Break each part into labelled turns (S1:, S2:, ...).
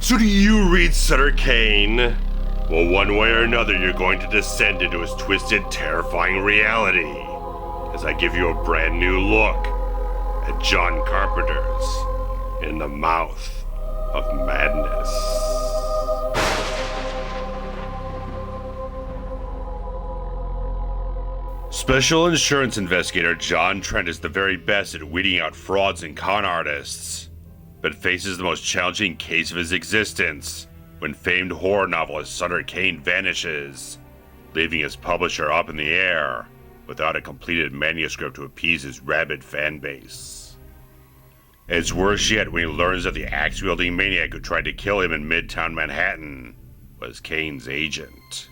S1: So do you read Sutter Kane? Well, one way or another, you're going to descend into his twisted, terrifying reality as I give you a brand new look at John Carpenter's In the Mouth of Madness. Special insurance investigator John Trent is the very best at weeding out frauds and con artists, but faces the most challenging case of his existence when famed horror novelist Sutter Kane vanishes, leaving his publisher up in the air without a completed manuscript to appease his rabid fan base. It's worse yet when he learns that the axe-wielding maniac who tried to kill him in Midtown Manhattan was Kane's agent.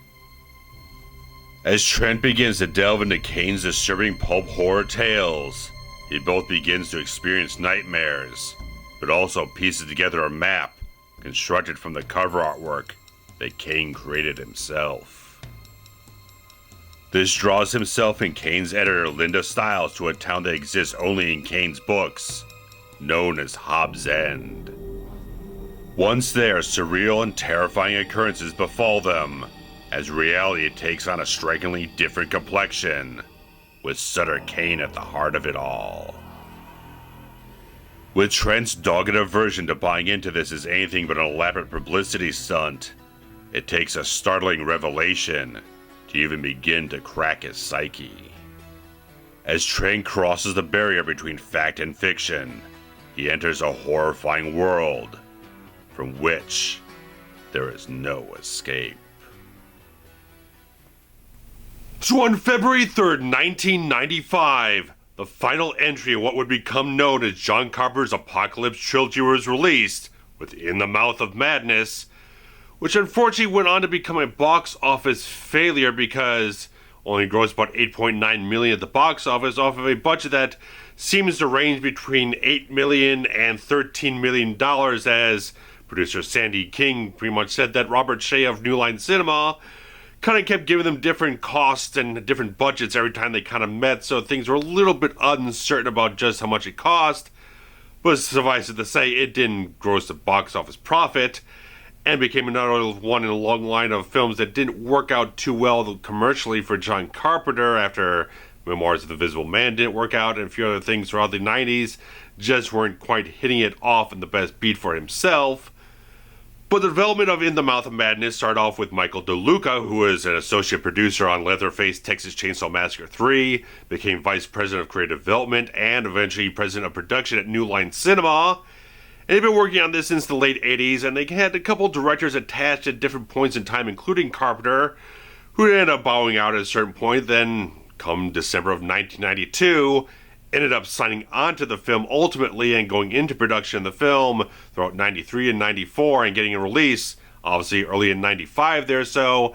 S1: As Trent begins to delve into Kane's disturbing pulp horror tales, he both begins to experience nightmares, but also pieces together a map constructed from the cover artwork that Kane created himself. This draws himself and Kane's editor Linda Stiles to a town that exists only in Kane's books, known as Hobbs End. Once there, surreal and terrifying occurrences befall them, as reality takes on a strikingly different complexion, with Sutter Kane at the heart of it all. With Trent's dogged aversion to buying into this as anything but an elaborate publicity stunt, it takes a startling revelation to even begin to crack his psyche. As Trent crosses the barrier between fact and fiction, he enters a horrifying world from which there is no escape. So on February 3rd, 1995, the final entry of what would become known as John Carpenter's Apocalypse Trilogy was released, with In the Mouth of Madness, which unfortunately went on to become a box office failure because only grossed about $8.9 million at the box office off of a budget that seems to range between $8 million and $13 million, as producer Sandy King pretty much said that Robert Shea of New Line Cinema kind of kept giving them different costs and different budgets every time they kind of met, so things were a little bit uncertain about just how much it cost. But suffice it to say, it didn't gross a box office profit, and became another one in a long line of films that didn't work out too well commercially for John Carpenter after Memoirs of the Invisible Man didn't work out, and a few other things throughout the 90s just weren't quite hitting it off in the best beat for himself. But the development of In the Mouth of Madness started off with Michael DeLuca, who was an associate producer on Leatherface Texas Chainsaw Massacre 3, became vice president of creative development, and eventually president of production at New Line Cinema. And they've been working on this since the late 80s, and they had a couple directors attached at different points in time, including Carpenter, who ended up bowing out at a certain point. Then, come December of 1992, ended up signing on to the film ultimately and going into production of the film throughout 93 and 94 and getting a release, obviously early in 95 there. So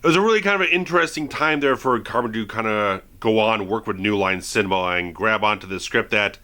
S1: it was a really kind of an interesting time there for Carmen to kind of go on, work with New Line Cinema and grab onto this script that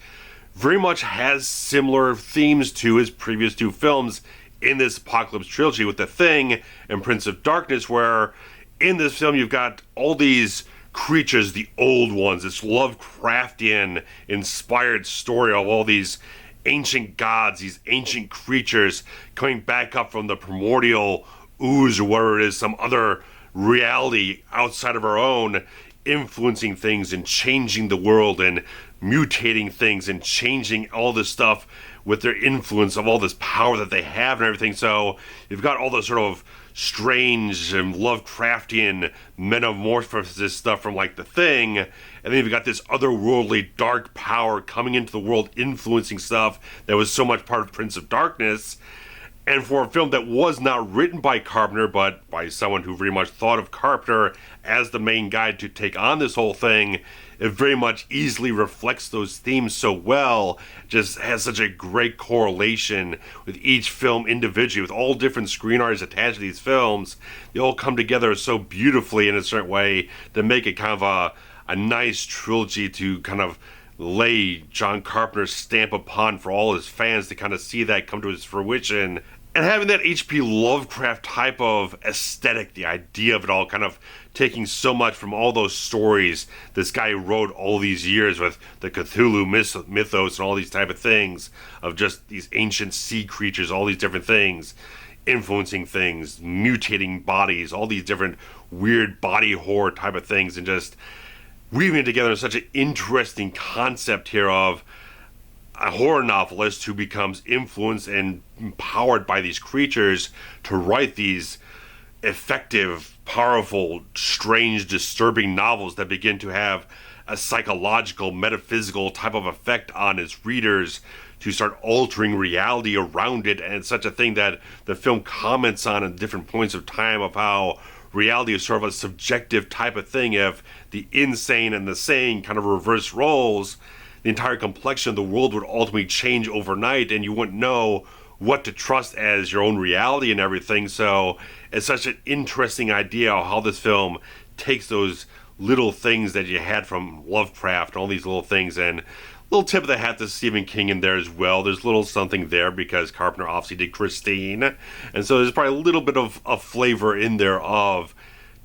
S1: very much has similar themes to his previous two films in this Apocalypse Trilogy with The Thing and Prince of Darkness, where in this film you've got all these creatures, the old ones, this Lovecraftian inspired story of all these ancient gods, these ancient creatures coming back up from the primordial ooze or whatever it is, some other reality outside of our own, influencing things and changing the world and mutating things and changing all this stuff with their influence of all this power that they have and everything. So you've got all this sort of strange and Lovecraftian metamorphosis stuff from like The Thing, and then you've got this otherworldly dark power coming into the world, influencing stuff that was so much part of Prince of Darkness. And for a film that was not written by Carpenter, but by someone who very much thought of Carpenter as the main guy to take on this whole thing, it very much easily reflects those themes so well, just has such a great correlation with each film individually, with all different screen artists attached to these films. They all come together so beautifully in a certain way to make it kind of a nice trilogy to kind of lay John Carpenter's stamp upon for all his fans to kind of see that come to its fruition. And having that H.P. Lovecraft type of aesthetic, the idea of it all, kind of taking so much from all those stories this guy wrote all these years with the Cthulhu mythos and all these type of things, of just these ancient sea creatures, all these different things, influencing things, mutating bodies, all these different weird body horror type of things, and just weaving it together in such an interesting concept here of a horror novelist who becomes influenced and empowered by these creatures to write these effective, powerful, strange, disturbing novels that begin to have a psychological, metaphysical type of effect on its readers, to start altering reality around it. And it's such a thing that the film comments on at different points of time, of how reality is sort of a subjective type of thing. If the insane and the sane kind of reverse roles, the entire complexion of the world would ultimately change overnight, and you wouldn't know what to trust as your own reality and everything. So it's such an interesting idea how this film takes those little things that you had from Lovecraft, all these little things, and little tip of the hat to Stephen King in there as well. There's a little something there because Carpenter obviously did Christine, and so there's probably a little bit of a flavor in there of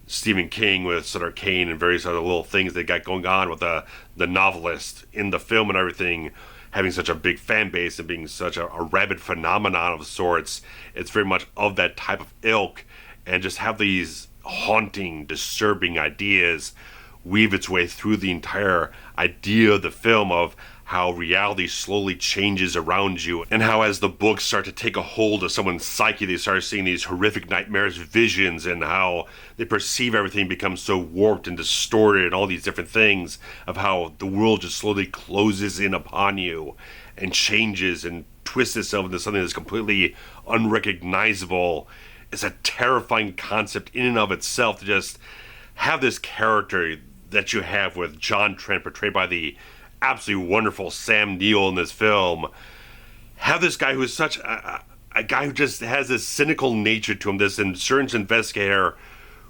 S1: Stephen King with Sutter Kane and various other little things they got going on with the novelist in the film and everything, having such a big fan base and being such a rabid phenomenon of sorts. It's very much of that type of ilk, and just have these haunting, disturbing ideas weave its way through the entire idea of the film, of how reality slowly changes around you, and how as the books start to take a hold of someone's psyche, they start seeing these horrific nightmares, visions, and how they perceive everything becomes so warped and distorted, and all these different things, of how the world just slowly closes in upon you and changes and twists itself into something that's completely unrecognizable. It's a terrifying concept in and of itself to just have this character that you have with John Trent, portrayed by the absolutely wonderful Sam Neill in this film. Have this guy who is such a guy who just has this cynical nature to him, this insurance investigator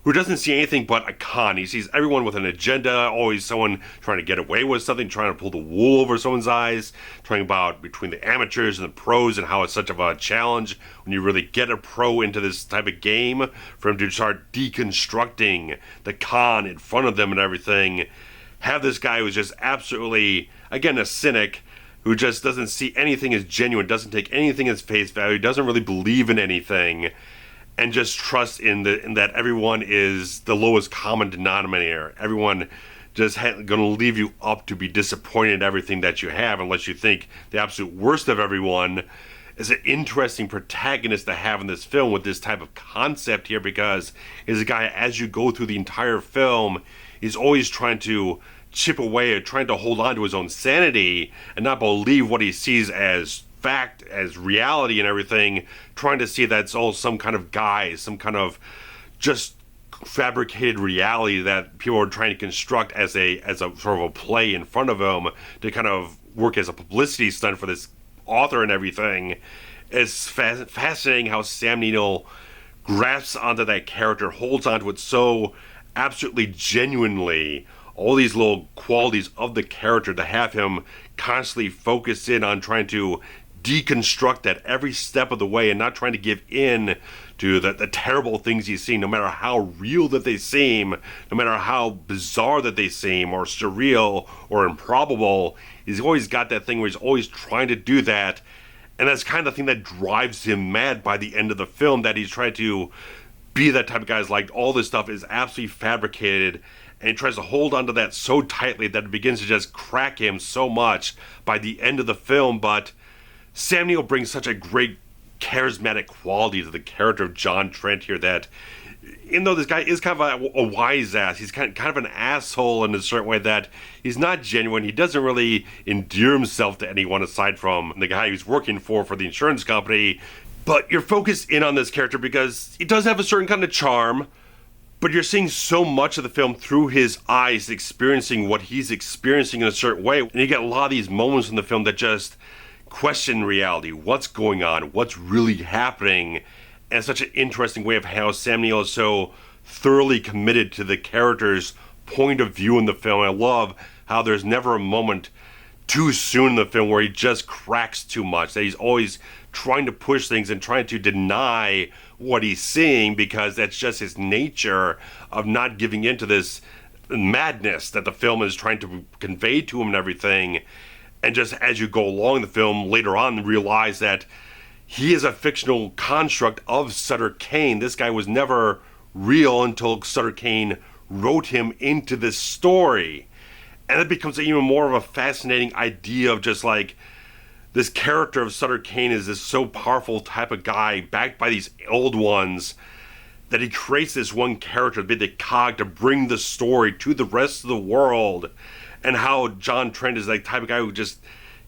S1: who doesn't see anything but a con. He sees everyone with an agenda, always someone trying to get away with something, trying to pull the wool over someone's eyes, trying about between the amateurs and the pros, and how it's such of a challenge when you really get a pro into this type of game, for him to start deconstructing the con in front of them and everything. Have this guy who's just absolutely, again, a cynic, who just doesn't see anything as genuine, doesn't take anything as face value, doesn't really believe in anything, and just trust in that everyone is the lowest common denominator. Everyone just going to leave you up to be disappointed in everything that you have, unless you think the absolute worst of everyone. Is an interesting protagonist to have in this film with this type of concept here, because he's a guy, as you go through the entire film, he's always trying to chip away at trying to hold on to his own sanity and not believe what he sees as fact, as reality and everything, trying to see that it's all some kind of guise, some kind of just fabricated reality that people are trying to construct as a sort of a play in front of him to kind of work as a publicity stunt for this author and everything. It's fascinating how Sam Neill grasps onto that character, holds onto it so absolutely genuinely, all these little qualities of the character, to have him constantly focus in on trying to deconstruct that every step of the way, and not trying to give in to the terrible things he's seen, no matter how real that they seem, no matter how bizarre that they seem, or surreal, or improbable. He's always got that thing where he's always trying to do that, and that's kind of the thing that drives him mad by the end of the film, that he's trying to be that type of guy. Is like, all this stuff is absolutely fabricated, and he tries to hold onto that so tightly that it begins to just crack him so much by the end of the film. But Sam Neill brings such a great charismatic quality to the character of John Trent here, that even though this guy is kind of a wise ass, he's kind of an asshole in a certain way, that he's not genuine. He doesn't really endear himself to anyone aside from the guy he's working for the insurance company. But you're focused in on this character because he does have a certain kind of charm, but you're seeing so much of the film through his eyes, experiencing what he's experiencing in a certain way. And you get a lot of these moments in the film that just question reality, what's going on, what's really happening. And it's such an interesting way of how Sam Neill is so thoroughly committed to the character's point of view in the film. I love how there's never a moment too soon in the film where he just cracks too much, that he's always trying to push things and trying to deny what he's seeing, because that's just his nature of not giving into this madness that the film is trying to convey to him and everything. And just as you go along the film later on, realize that he is a fictional construct of Sutter Kane. This guy was never real until Sutter Kane wrote him into this story. And it becomes even more of a fascinating idea of just like this character of Sutter Kane is this so powerful type of guy backed by these old ones, that he creates this one character to be the cog to bring the story to the rest of the world. And how John Trent is like type of guy who just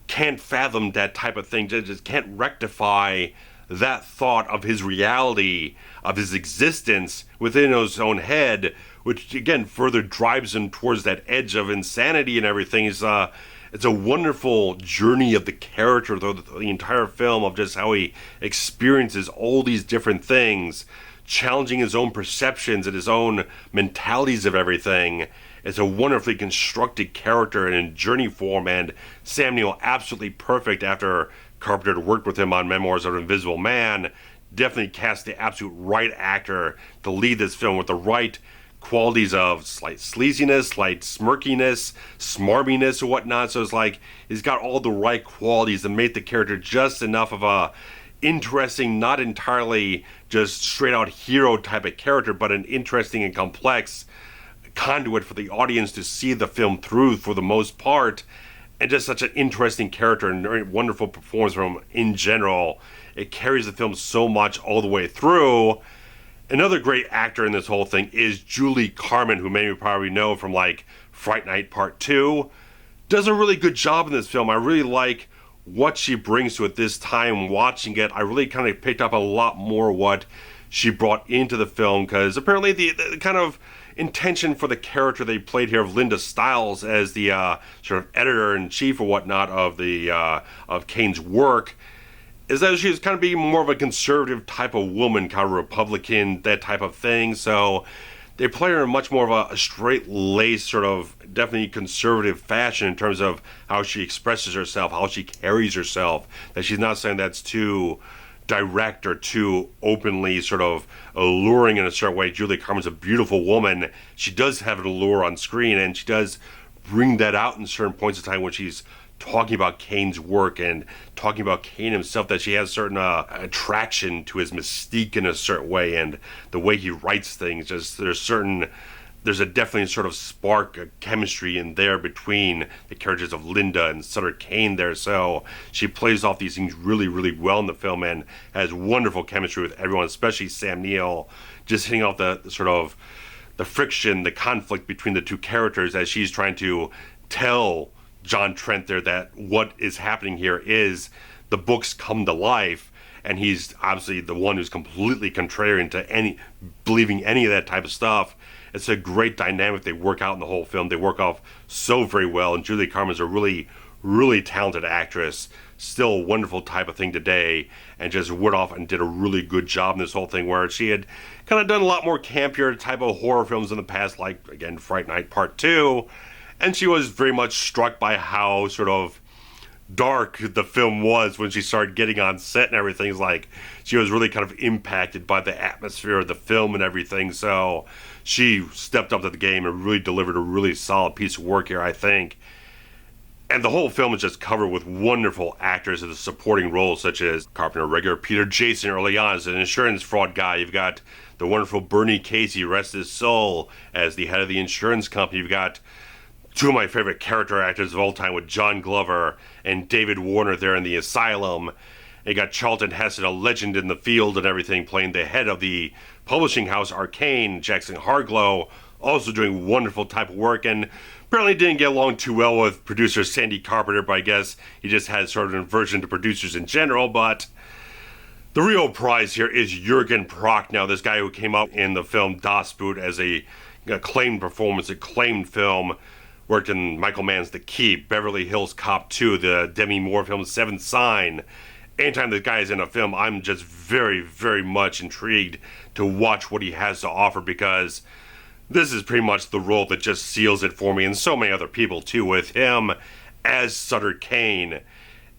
S1: can't fathom that type of thing, just can't rectify that thought of his reality, of his existence within his own head, which again further drives him towards that edge of insanity and everything. It's a wonderful journey of the character through the entire film, of just how he experiences all these different things, challenging his own perceptions and his own mentalities of everything. It's a wonderfully constructed character and in journey form, and Sam Neill absolutely perfect after Carpenter worked with him on Memoirs of an Invisible Man. Definitely cast the absolute right actor to lead this film with the right qualities of slight sleaziness, slight smirkiness, smarminess or whatnot. So it's like he's got all the right qualities that make the character just enough of a interesting, not entirely just straight out hero type of character, but an interesting and complex conduit for the audience to see the film through for the most part. And just such an interesting character and very wonderful performance from him in general. It carries the film so much all the way through. Another great actor in this whole thing is Julie Carmen, who many of you probably know from like Fright Night Part 2. Does a really good job in this film. I really like what she brings to it this time watching it. I really kind of picked up a lot more what she brought into the film, because apparently the kind of intention for the character they played here of Linda Stiles as the sort of editor-in-chief or whatnot of the of Kane's work is that she was kind of being more of a conservative type of woman, kind of Republican, that type of thing. So they play her in much more of a straight-laced sort of definitely conservative fashion in terms of how she expresses herself, how she carries herself, that she's not saying that's too direct or too openly sort of alluring in a certain way. Julie Carmen's a beautiful woman. She does have an allure on screen, and she does bring that out in certain points of time when she's talking about Kane's work and talking about Kane himself, that she has certain attraction to his mystique in a certain way, and the way he writes things. Just there's a definitely sort of spark of chemistry in there between the characters of Linda and Sutter Kane there. So she plays off these things really, really well in the film and has wonderful chemistry with everyone, especially Sam Neill, just hitting off the sort of the friction, the conflict between the two characters as she's trying to tell John Trent there that what is happening here is the books come to life, and he's obviously the one who's completely contrarian to believing any of that type of stuff. It's a great dynamic they work out in the whole film. They work off so very well, and Julie Carmen's a really, really talented actress. Still a wonderful type of thing today, and just went off and did a really good job in this whole thing, where she had kind of done a lot more campier type of horror films in the past, like, again, Fright Night Part 2, and she was very much struck by how sort of dark the film was when she started getting on set and everything. It's like she was really kind of impacted by the atmosphere of the film and everything, so she stepped up to the game and really delivered a really solid piece of work here, I think. And the whole film is just covered with wonderful actors in the supporting roles, such as Carpenter regular Peter Jason early on as an insurance fraud guy. You've got the wonderful Bernie Casey, rest his soul, as the head of the insurance company. You've got two of my favorite character actors of all time with John Glover and David Warner there in the asylum. And you got Charlton Heston, a legend in the field and everything, playing the head of the publishing house Arcane. Jackson Harglow also doing wonderful type of work, and apparently didn't get along too well with producer Sandy Carpenter, but I guess he just had sort of an aversion to producers in general. But the real prize here is Jürgen Prochnow, this guy who came up in the film Das Boot as a acclaimed performance, acclaimed film. Worked in Michael Mann's The Keep, Beverly Hills Cop 2, the Demi Moore film Seventh Sign. Anytime this guy is in a film, I'm just very, very much intrigued to watch what he has to offer, because this is pretty much the role that just seals it for me, and so many other people too, with him as Sutter Kane.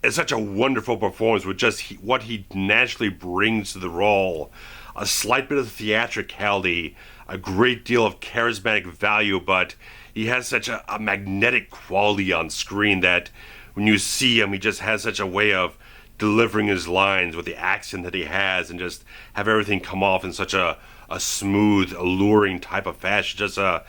S1: It's such a wonderful performance with just what he naturally brings to the role. A slight bit of theatricality, a great deal of charismatic value, but he has such a magnetic quality on screen that when you see him, he just has such a way of delivering his lines with the accent that he has and just have everything come off in such a smooth, alluring type of fashion, just a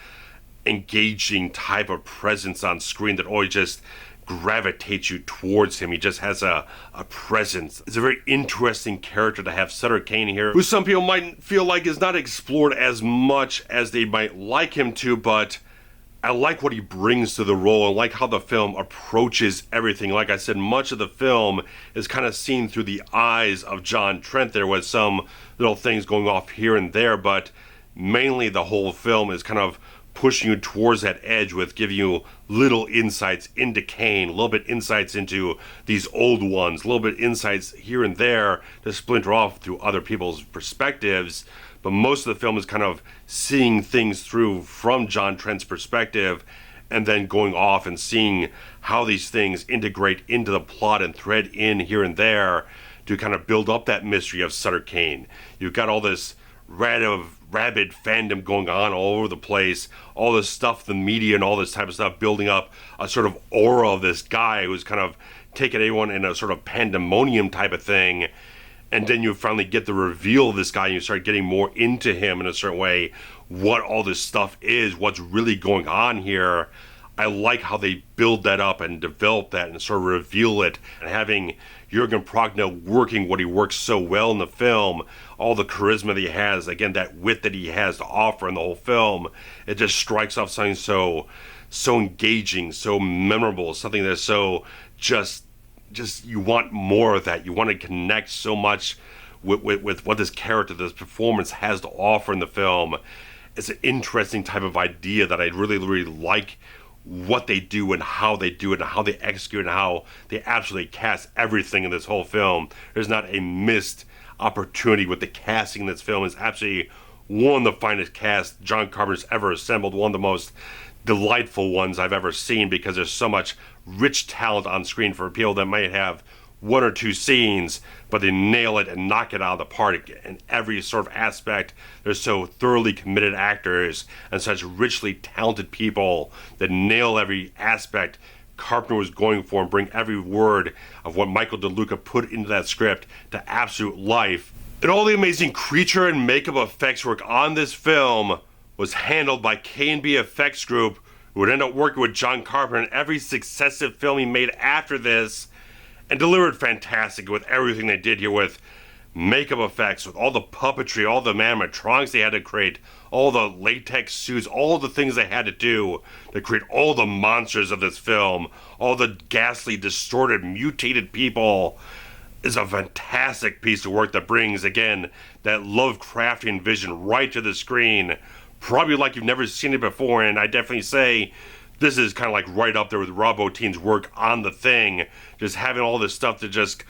S1: engaging type of presence on screen that always just gravitates you towards him. He just has a presence. It's a very interesting character to have Sutter Kane here, who some people might feel like is not explored as much as they might like him to, but I like what he brings to the role and like how the film approaches everything. Like I said, much of the film is kind of seen through the eyes of John Trent there, with some little things going off here and there, but mainly the whole film is kind of pushing you towards that edge with giving you little insights into Kane, a little bit insights into these old ones, a little bit insights here and there to splinter off through other people's perspectives. But most of the film is kind of seeing things through from John Trent's perspective and then going off and seeing how these things integrate into the plot and thread in here and there to kind of build up that mystery of Sutter Kane. You've got all this rabid fandom going on all over the place, all this stuff, the media and all this type of stuff, building up a sort of aura of this guy who's kind of taking everyone in a sort of pandemonium type of thing. And then you finally get the reveal of this guy and you start getting more into him in a certain way, what all this stuff is, what's really going on here. I like how they build that up and develop that and sort of reveal it, and having Jürgen Prochnow working what he works so well in the film, all the charisma that he has, again, that wit that he has to offer in the whole film, it just strikes off something so engaging, so memorable, something that's so just you want more of that. You want to connect so much with what this character, this performance has to offer in the film. It's an interesting type of idea that I really, really like what they do and how they do it and how they execute and how they absolutely cast everything in this whole film. There's not a missed opportunity with the casting in this film. It's absolutely one of the finest casts John Carpenter's ever assembled, one of the most delightful ones I've ever seen, because there's so much rich talent on screen for people that might have one or two scenes, but they nail it and knock it out of the park in every sort of aspect. They're so thoroughly committed actors and such richly talented people that nail every aspect Carpenter was going for and bring every word of what Michael DeLuca put into that script to absolute life. And all the amazing creature and makeup effects work on this film was handled by K&B Effects Group, who would end up working with John Carpenter in every successive film he made after this, and delivered fantastic with everything they did here with makeup effects, with all the puppetry, all the animatronics they had to create, all the latex suits, all the things they had to do to create all the monsters of this film, all the ghastly, distorted, mutated people. Is a fantastic piece of work that brings, again, that Lovecraftian vision right to the screen, probably like you've never seen it before. And I definitely say this is kind of like right up there with Rob Bottin's work on The Thing, just having all this stuff that just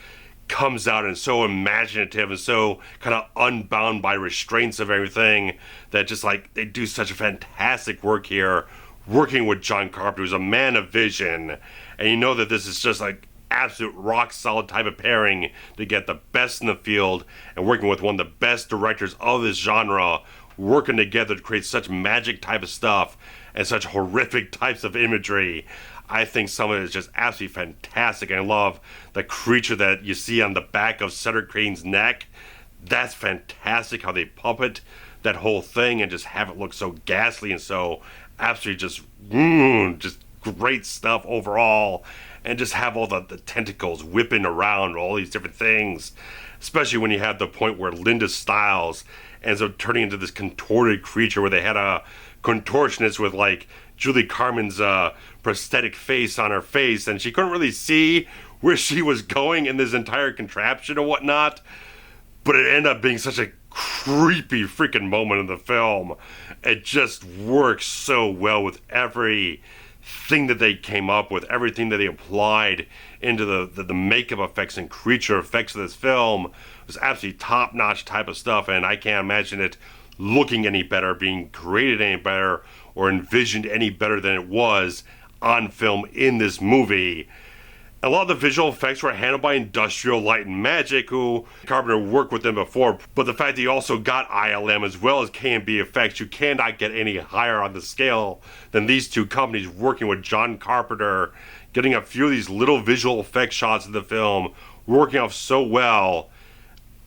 S1: comes out and so imaginative and so kind of unbound by restraints of everything, that just like they do such a fantastic work here working with John Carpenter, who's a man of vision. And you know that this is just like absolute rock solid type of pairing to get the best in the field, and working with one of the best directors of this genre, working together to create such magic type of stuff and such horrific types of imagery. I think some of it is just absolutely fantastic. I love the creature that you see on the back of Sutter Kane's neck. That's fantastic how they puppet that whole thing and just have it look so ghastly and so absolutely just great stuff overall. And just have all the tentacles whipping around, all these different things. Especially when you have the point where Linda Stiles ends up turning into this contorted creature, where they had a contortionist with like Julie Carmen's prosthetic face on her face, and she couldn't really see where she was going in this entire contraption or whatnot. But it ended up being such a creepy freaking moment in the film. It just works so well with every thing that they came up with, everything that they applied into the makeup effects and creature effects of this film was absolutely top-notch type of stuff, and I can't imagine it looking any better, being created any better, or envisioned any better than it was on film in this movie. A lot of the visual effects were handled by Industrial Light and Magic, who Carpenter worked with them before, but the fact that you also got ILM as well as K&B Effects, you cannot get any higher on the scale than these two companies working with John Carpenter, getting a few of these little visual effects shots of the film, working off so well.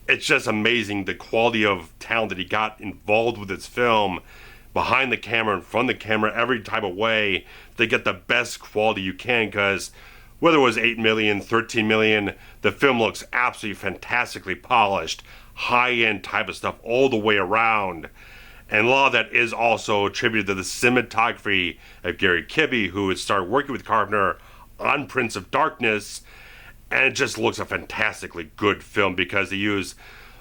S1: It's just amazing the quality of talent that he got involved with this film, behind the camera, in front of the camera, every type of way. They get the best quality you can, because whether it was 8 million, 13 million, the film looks absolutely fantastically polished, high-end type of stuff all the way around. And a lot of that is also attributed to the cinematography of Gary Kibbe, who had started working with Carpenter on Prince of Darkness, and it just looks a fantastically good film because they use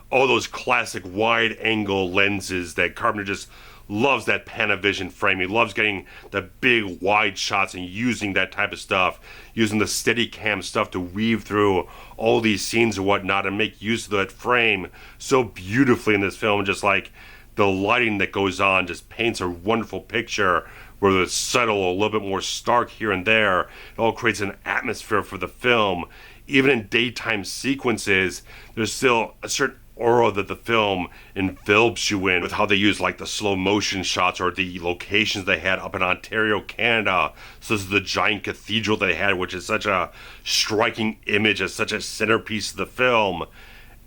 S1: all those classic wide-angle lenses that Carpenter just loves. That Panavision frame. He loves getting the big wide shots and using that type of stuff, using the Steadicam stuff to weave through all these scenes and whatnot and make use of that frame so beautifully in this film. Just like the lighting that goes on just paints a wonderful picture, whether it's subtle, a little bit more stark here and there. It all creates an atmosphere for the film. Even in daytime sequences, there's still a certain aura that the film envelops you in, with how they use like the slow motion shots or the locations they had up in Ontario, Canada. So this is the giant cathedral they had, which is such a striking image, as such a centerpiece of the film.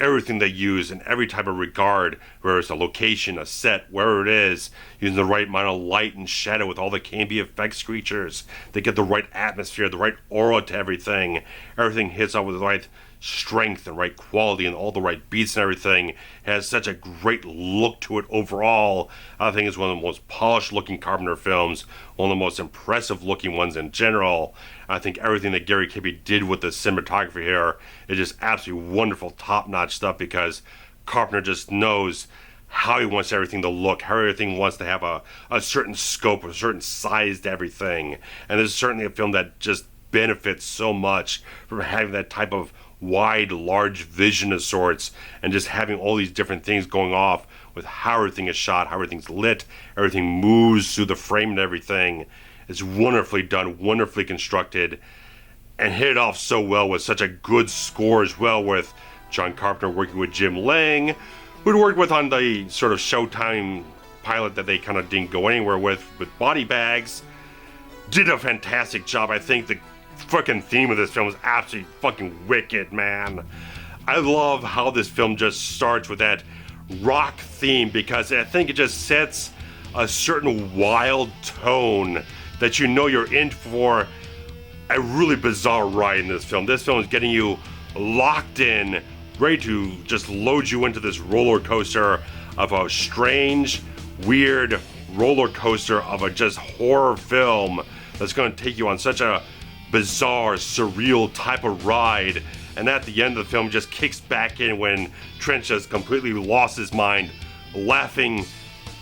S1: Everything they use in every type of regard, whether it's a location, a set, wherever it is, using the right amount of light and shadow with all the K&B effects creatures. They get the right atmosphere, the right aura to everything. Everything hits up with the right strength and right quality and all the right beats and everything. It has such a great look to it overall. I think it's one of the most polished looking Carpenter films, one of the most impressive looking ones in general. I think everything that Gary Kibbe did with the cinematography here is just absolutely wonderful, top-notch stuff, because Carpenter just knows how he wants everything to look, how everything wants to have a certain scope, a certain size to everything. And this is certainly a film that just benefits so much from having that type of wide, large vision of sorts, and just having all these different things going off with how everything is shot, how everything's lit, everything moves through the frame and everything. It's wonderfully done, wonderfully constructed, and hit it off so well with such a good score as well, with John Carpenter working with Jim Lang, who'd worked with on the sort of Showtime pilot that they kind of didn't go anywhere with Body Bags. Did a fantastic job. I think the fucking theme of this film is absolutely fucking wicked, man. I love how this film just starts with that rock theme, because I think it just sets a certain wild tone that you know you're in for a really bizarre ride in this film. This film is getting you locked in, ready to just load you into this roller coaster of a strange, weird roller coaster of a just horror film that's going to take you on such a bizarre, surreal type of ride. And at the end of the film just kicks back in when Trent just completely lost his mind, laughing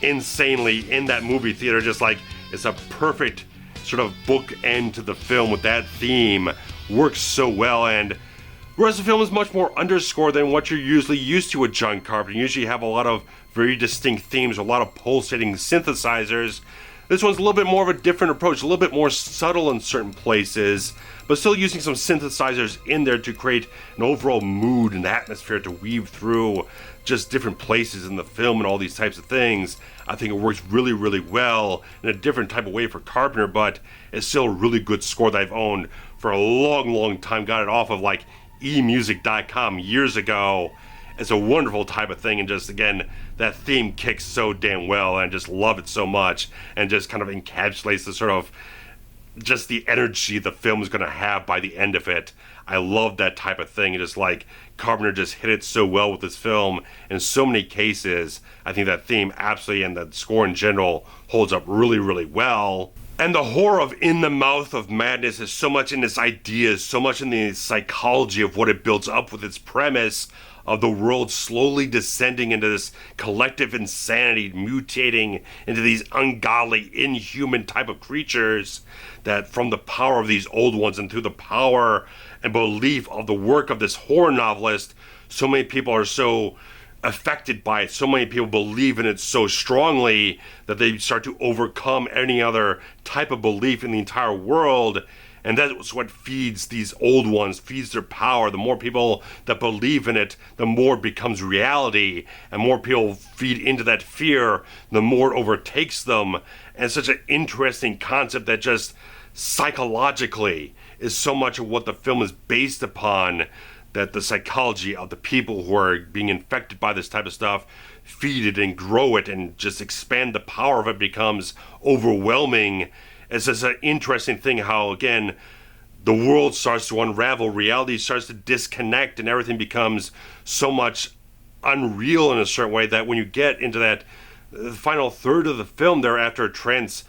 S1: insanely in that movie theater. Just like, it's a perfect sort of bookend to the film with that theme. Works so well. And the rest of the film is much more underscored than what you're usually used to with John Carpenter. You usually have a lot of very distinct themes, a lot of pulsating synthesizers. This one's a little bit more of a different approach, a little bit more subtle in certain places, but still using some synthesizers in there to create an overall mood and atmosphere to weave through just different places in the film and all these types of things. I think it works really, really well in a different type of way for Carpenter, but it's still a really good score that I've owned for a long, long time. Got it off of like emusic.com years ago. It's a wonderful type of thing, and just, again, that theme kicks so damn well, and I just love it so much, and just kind of encapsulates the sort of, just the energy the film is going to have by the end of it. I love that type of thing, and just like, Carpenter just hit it so well with this film in so many cases. I think that theme absolutely, and the score in general, holds up really, really well. And the horror of In the Mouth of Madness is so much in its ideas, so much in the psychology of what it builds up with its premise of the world slowly descending into this collective insanity, mutating into these ungodly, inhuman type of creatures, that from the power of these old ones and through the power and belief of the work of this horror novelist, so many people are so affected by it, so many people believe in it so strongly that they start to overcome any other type of belief in the entire world, And that's what feeds these old ones, feeds their power. The more people that believe in it, the more it becomes reality. And more people feed into that fear, the more it overtakes them. And it's such an interesting concept that just psychologically is so much of what the film is based upon, that the psychology of the people who are being infected by this type of stuff feed it and grow it and just expand the power of it becomes overwhelming. It's just an interesting thing how, again, the world starts to unravel, reality starts to disconnect, and everything becomes so much unreal in a certain way that when you get into that the final third of the film there, after Trent's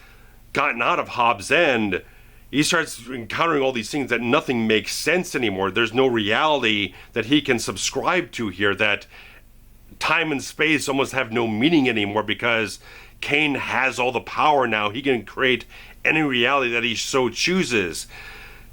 S1: gotten out of Hobbs End, he starts encountering all these things that nothing makes sense anymore. There's no reality that he can subscribe to here, that time and space almost have no meaning anymore because Kane has all the power now. He can create any reality that he so chooses.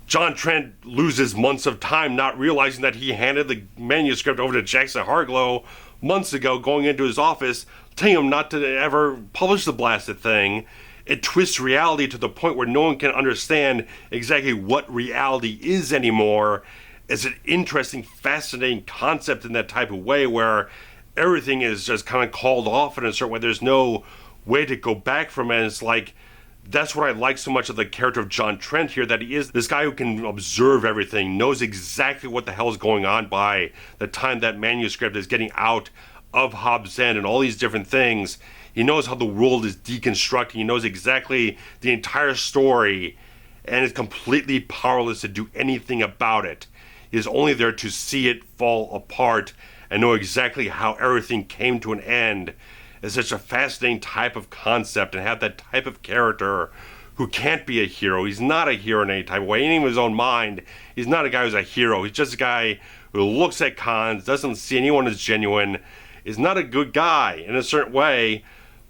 S1: John Trent loses months of time not realizing that he handed the manuscript over to Jackson Harglow months ago, going into his office, telling him not to ever publish the blasted thing. It twists reality to the point where no one can understand exactly what reality is anymore. It's an interesting, fascinating concept in that type of way where everything is just kind of called off in a certain way. There's no way to go back from it. And it's like, that's what I like so much of the character of John Trent here, that he is this guy who can observe everything, knows exactly what the hell is going on by the time that manuscript is getting out of Hobbs End and all these different things. He knows how the world is deconstructing. He knows exactly the entire story and is completely powerless to do anything about it. He is only there to see it fall apart and know exactly how everything came to an end. It's such a fascinating type of concept, and have that type of character who can't be a hero. He's not a hero in any type of way. Even in his own mind, he's not a guy who's a hero. He's just a guy who looks at cons, doesn't see anyone as genuine, is not a good guy in a certain way,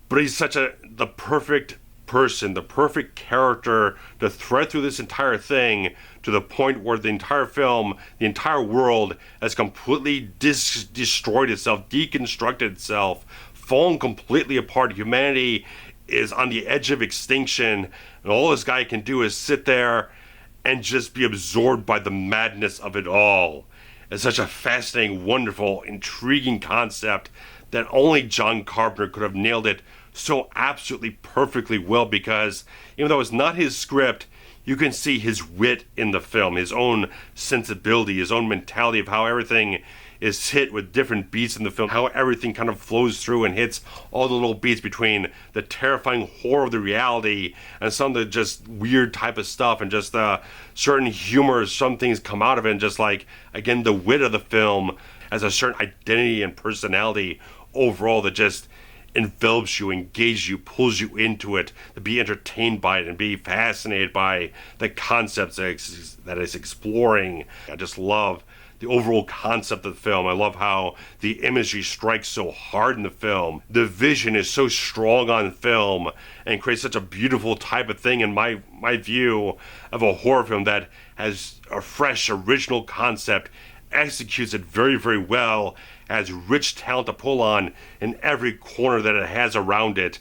S1: but he's the perfect person, the perfect character to thread through this entire thing to the point where the entire film, the entire world has completely destroyed itself, deconstructed itself, fallen completely apart. Humanity is on the edge of extinction, and all this guy can do is sit there and just be absorbed by the madness of it all. It's such a fascinating, wonderful, intriguing concept that only John Carpenter could have nailed it so absolutely perfectly well, because even though it's not his script, you can see his wit in the film, his own sensibility, his own mentality of how everything is hit with different beats in the film, how everything kind of flows through and hits all the little beats between the terrifying horror of the reality and some of the just weird type of stuff, and just certain humor, some things come out of it, and just like, again, the wit of the film has a certain identity and personality overall that just envelops you, engages you, pulls you into it, to be entertained by it and be fascinated by the concepts that it's exploring. I just love the overall concept of the film. I love how the imagery strikes so hard in the film. The vision is so strong on film and creates such a beautiful type of thing in my view of a horror film that has a fresh, original concept, executes it very, very well, has rich talent to pull on in every corner that it has around it.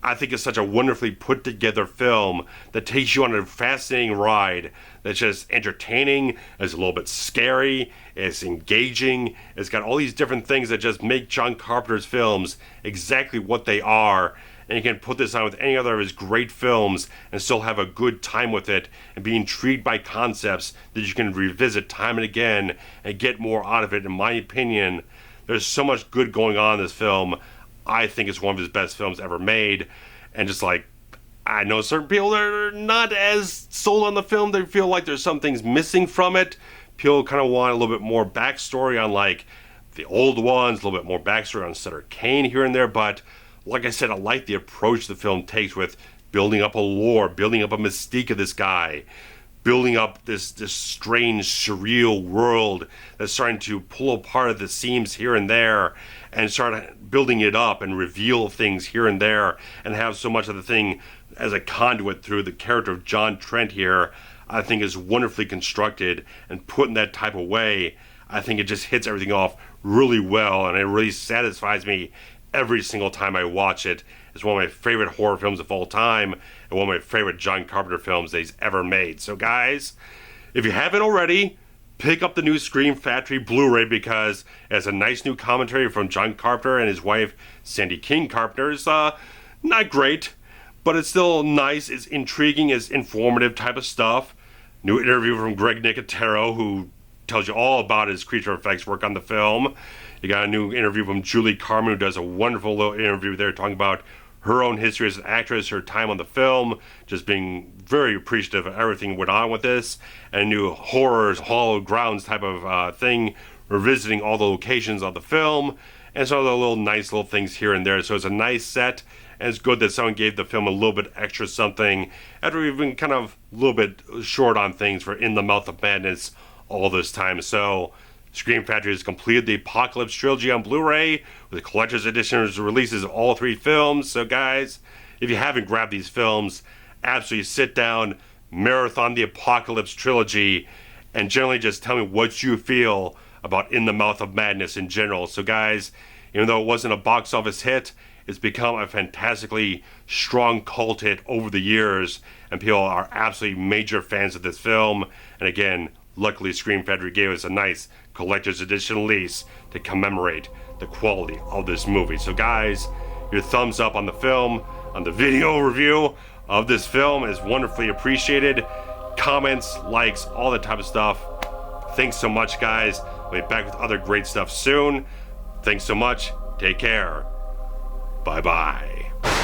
S1: I think it's such a wonderfully put together film that takes you on a fascinating ride that's just entertaining, it's a little bit scary, it's engaging, it's got all these different things that just make John Carpenter's films exactly what they are. And you can put this on with any other of his great films and still have a good time with it and be intrigued by concepts that you can revisit time and again and get more out of it. In my opinion, there's so much good going on in this film. I think it's one of his best films ever made. And just like, I know certain people that are not as sold on the film. They feel like there's some things missing from it. People kind of want a little bit more backstory on like the old ones, a little bit more backstory on Sutter Kane here and there. But like I said, I like the approach the film takes with building up a lore, building up a mystique of this guy, building up this strange, surreal world that's starting to pull apart at the seams here and there, and start building it up and reveal things here and there, and have so much of the thing as a conduit through the character of John Trent here. I think is wonderfully constructed and put in that type of way. I think it just hits everything off really well, and it really satisfies me every single time I watch it. is one of my favorite horror films of all time and one of my favorite John Carpenter films that he's ever made. So guys, if you haven't already, pick up the new Scream Factory Blu-ray because it has a nice new commentary from John Carpenter and his wife Sandy King Carpenter. It's not great, but it's still nice, it's intriguing, it's informative type of stuff. New interview from Greg Nicotero, who tells you all about his creature effects work on the film. You got a new interview from Julie Carmen, who does a wonderful little interview there talking about her own history as an actress, her time on the film, just being very appreciative of everything that went on with this, and a new horrors, hallowed grounds type of thing, revisiting all the locations of the film, and some of the little nice little things here and there. So it's a nice set, and it's good that someone gave the film a little bit extra something after we've been kind of a little bit short on things for In the Mouth of Madness all this time. So Scream Factory has completed the Apocalypse trilogy on Blu-ray with the collector's edition releases of all 3 films. So guys, if you haven't grabbed these films, absolutely sit down, marathon the Apocalypse trilogy, and generally just tell me what you feel about In the Mouth of Madness in general. So guys, even though it wasn't a box office hit, it's become a fantastically strong cult hit over the years, and people are absolutely major fans of this film. And again, luckily Scream Factory gave us a nice collector's edition release to commemorate the quality of this movie. So guys, your thumbs up on the film, on the video review of this film is wonderfully appreciated. Comments, likes, all that type of stuff. Thanks so much, guys. We'll be back with other great stuff soon. Thanks so much. Take care. Bye-bye.